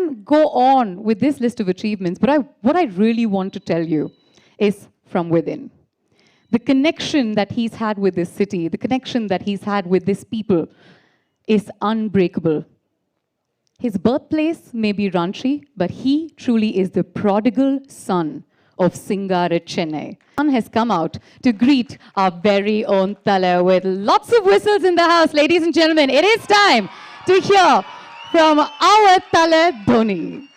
can go on with this list of achievements, but what I really want to tell you is from within. The connection that he's had with this city, the connection that he's had with this people is unbreakable. His birthplace may be Ranchi, but he truly is the prodigal son of Singara Chennai. Sun has come out to greet our very own Tala with lots of whistles in the house. Ladies and gentlemen, it is time to hear from our Tala Dhoni.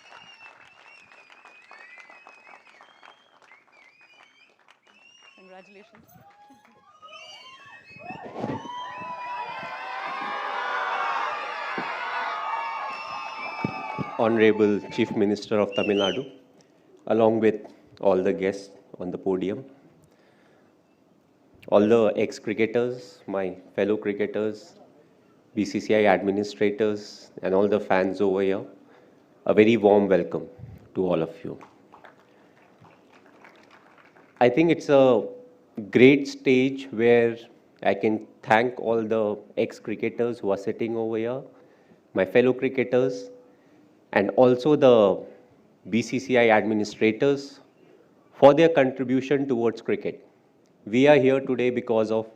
Congratulations. Honorable Chief Minister of Tamil Nadu, along with all the guests on the podium, all the ex-cricketers, my fellow cricketers, BCCI administrators, and all the fans over here, a very warm welcome to all of you. I think it's a great stage where I can thank all the ex-cricketers who are sitting over here, my fellow cricketers, and also the BCCI administrators for their contribution towards cricket. We are here today because of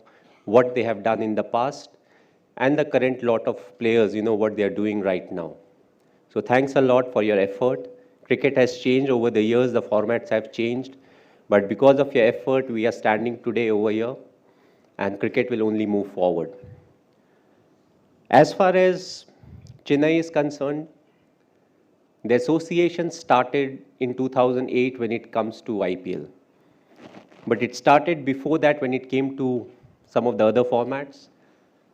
what they have done in the past and the current lot of players, what they are doing right now. So thanks a lot for your effort. Cricket has changed over the years, the formats have changed, but because of your effort, we are standing today over here, and cricket will only move forward. As far as Chennai is concerned, the association started in 2008 when it comes to IPL. But it started before that when it came to some of the other formats.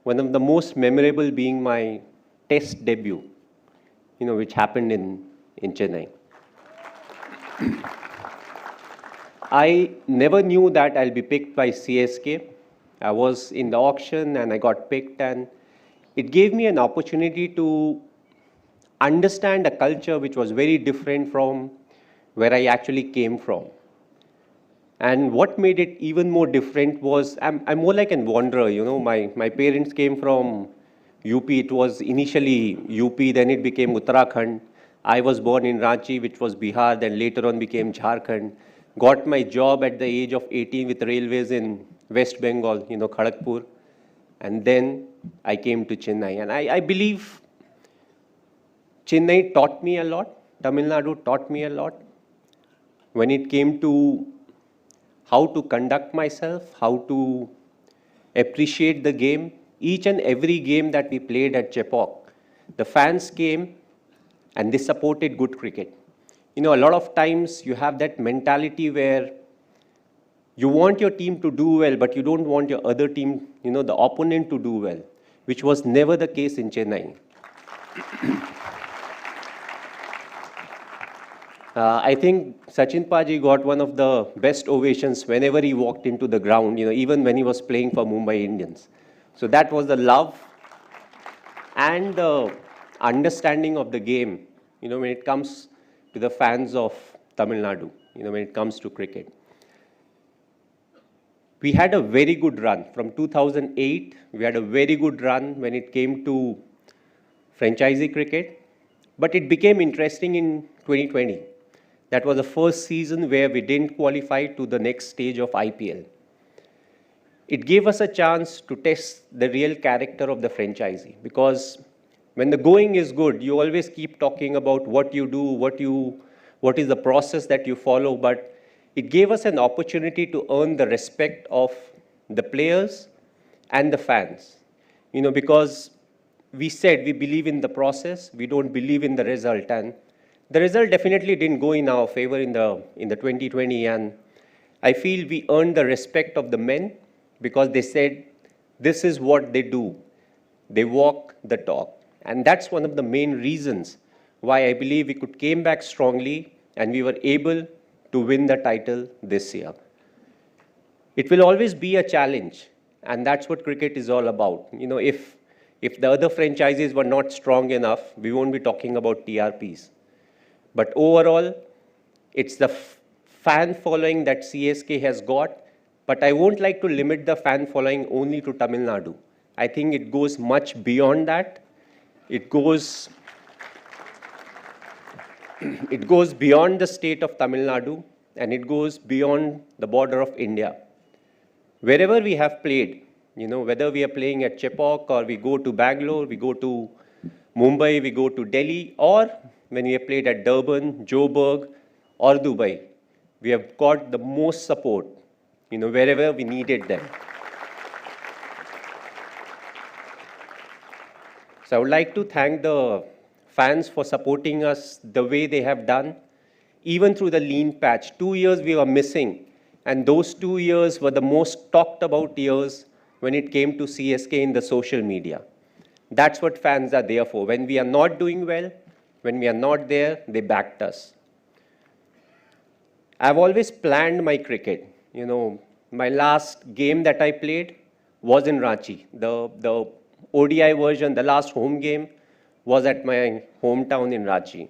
One of the most memorable being my test debut, which happened in Chennai. I never knew that I'll be picked by CSK. I was in the auction and I got picked, and it gave me an opportunity to understand a culture which was very different from where I actually came from. And what made it even more different was, I'm more like a wanderer, my parents came from UP. It was initially UP, then it became Uttarakhand. I was born in Ranchi, which was Bihar, then later on became Jharkhand. Got my job at the age of 18 with railways in West Bengal, Kharagpur. And then I came to Chennai. And I believe Chennai taught me a lot. Tamil Nadu taught me a lot when it came to how to conduct myself, how to appreciate the game. Each and every game that we played at Chepauk, the fans came and they supported good cricket. A lot of times you have that mentality where you want your team to do well, but you don't want your other team, the opponent to do well, which was never the case in Chennai. I think Sachin Paji got one of the best ovations whenever he walked into the ground, even when he was playing for Mumbai Indians. So that was the love and the understanding of the game, when it comes to the fans of Tamil Nadu, when it comes to cricket. We had a very good run. From 2008, we had a very good run when it came to franchisee cricket, but it became interesting in 2020. That was the first season where we didn't qualify to the next stage of IPL. It gave us a chance to test the real character of the franchisee, because when the going is good, you always keep talking about what you do, what is the process that you follow, but it gave us an opportunity to earn the respect of the players and the fans. Because we said we believe in the process, we don't believe in the result, and the result definitely didn't go in our favor in the 2020, and I feel we earned the respect of the men because they said this is what they do. They walk the talk. And that's one of the main reasons why I believe we came back strongly and we were able to win the title this year. It will always be a challenge, and that's what cricket is all about. If the other franchises were not strong enough, we won't be talking about TRPs. But overall, it's the fan following that CSK has got, but I won't like to limit the fan following only to Tamil Nadu. I think it goes much beyond that. It goes it goes beyond the state of Tamil Nadu and it goes beyond the border of India. Wherever we have played, whether we are playing at Chepauk or we go to Bangalore, we go to Mumbai, we go to Delhi, or when we have played at Durban, Joburg, or Dubai, we have got the most support, wherever we needed them. So I would like to thank the fans for supporting us the way they have done, even through the lean patch. 2 years we were missing, and those 2 years were the most talked about years when it came to CSK in the social media. That's what fans are there for. When we are not doing well, when we are not there, they backed us. I've always planned my cricket. My last game that I played was in Ranchi. The ODI version, the last home game, was at my hometown in Ranchi.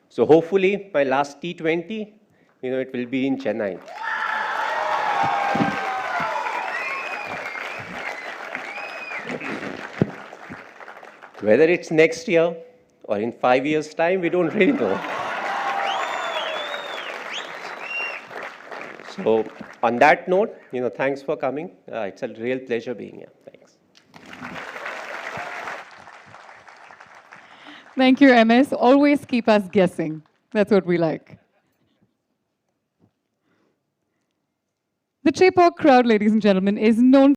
So hopefully, my last T20, it will be in Chennai. Whether it's next year or in 5 years' time, we don't really know. So on that note, thanks for coming. It's a real pleasure being here. Thanks. Thank you, MS. Always keep us guessing. That's what we like. The Chepauk crowd, ladies and gentlemen, is known